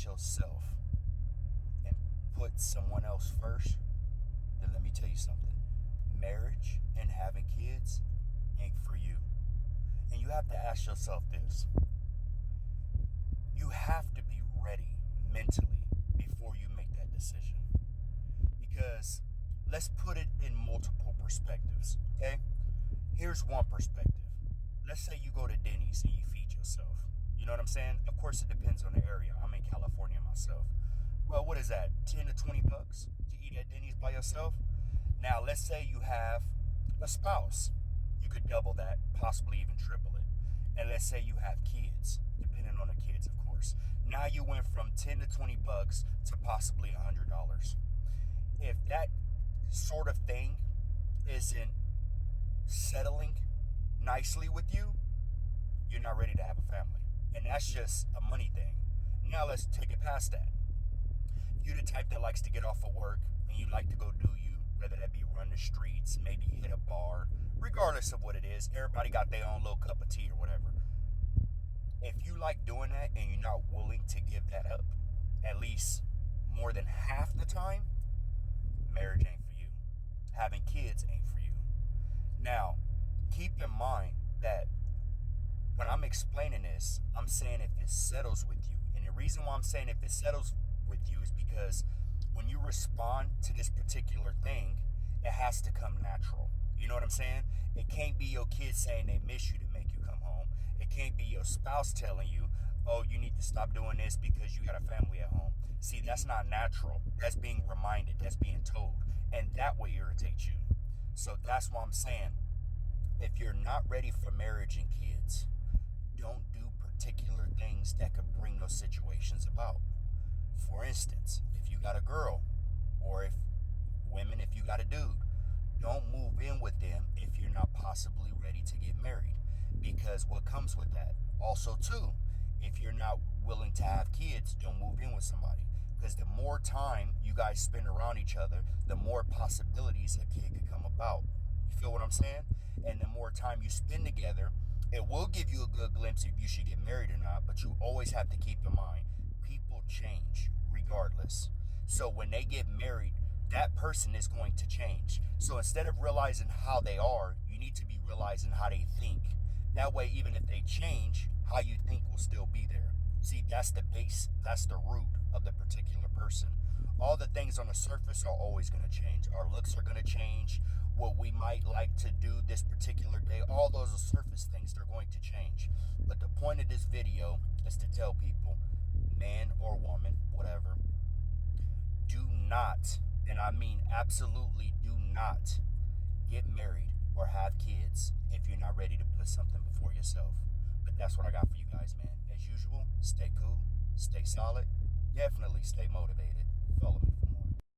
sacrifice yourself and put someone else first, then let me tell you something. Marriage and having kids ain't for you. And you have to ask yourself this. You have to be ready mentally before you make that decision. Because let's put it in multiple perspectives, okay? Here's one perspective. Let's say you go to Denny's and you feed yourself. You know what I'm saying? Of course, it depends on the area. I'm in California myself. Well, what is that? 10 to 20 bucks to eat at Denny's by yourself? Now, let's say you have a spouse. You could double that, possibly even triple it. And let's say you have kids, depending on the kids, of course. Now you went from 10 to 20 bucks to possibly $100. If that sort of thing isn't settling nicely with you, you're not ready to have a family. And that's just a money thing. Now let's take it past that. If you're the type that likes to get off of work and you like to go do you, whether that be run the streets, maybe hit a bar, regardless of what it is, everybody got their own little cup of tea or whatever. If you like doing that and you're not willing to give that up, at least more than half the time, marriage ain't for you. Having kids ain't for you. Now, keep in mind that when I'm explaining this, I'm saying if it settles with you. And the reason why I'm saying if it settles with you is because when you respond to this particular thing, it has to come natural. You know what I'm saying? It can't be your kids saying they miss you to make you come home. It can't be your spouse telling you, oh, you need to stop doing this because you got a family at home. See, that's not natural. That's being reminded. That's being told. And that will irritate you. So that's why I'm saying, if you're not ready for marriage and kids, don't do particular things that could bring those situations about. For instance, if you got a girl, or if you got a dude, don't move in with them if you're not possibly ready to get married. Because what comes with that? Also, too, if you're not willing to have kids, don't move in with somebody. Because the more time you guys spend around each other, the more possibilities a kid could come about. You feel what I'm saying? And the more time you spend together, it will give you a good glimpse if you should get married or not, but you always have to keep in mind, people change regardless. So when they get married, that person is going to change. So instead of realizing how they are, you need to be realizing how they think. That way, even if they change, how you think will still be there. See, that's the base, that's the root of the particular person. All the things on the surface are always going to change. Our looks are going to change. What we might like to do this particular day, all those are surface things, they're going to change. But the point of this video is to tell people, man or woman, whatever, do not, and I mean absolutely do not, get married or have kids if you're not ready to put something before yourself. But that's what I got for you guys, man. As usual, stay cool, stay solid, definitely stay motivated. Follow me.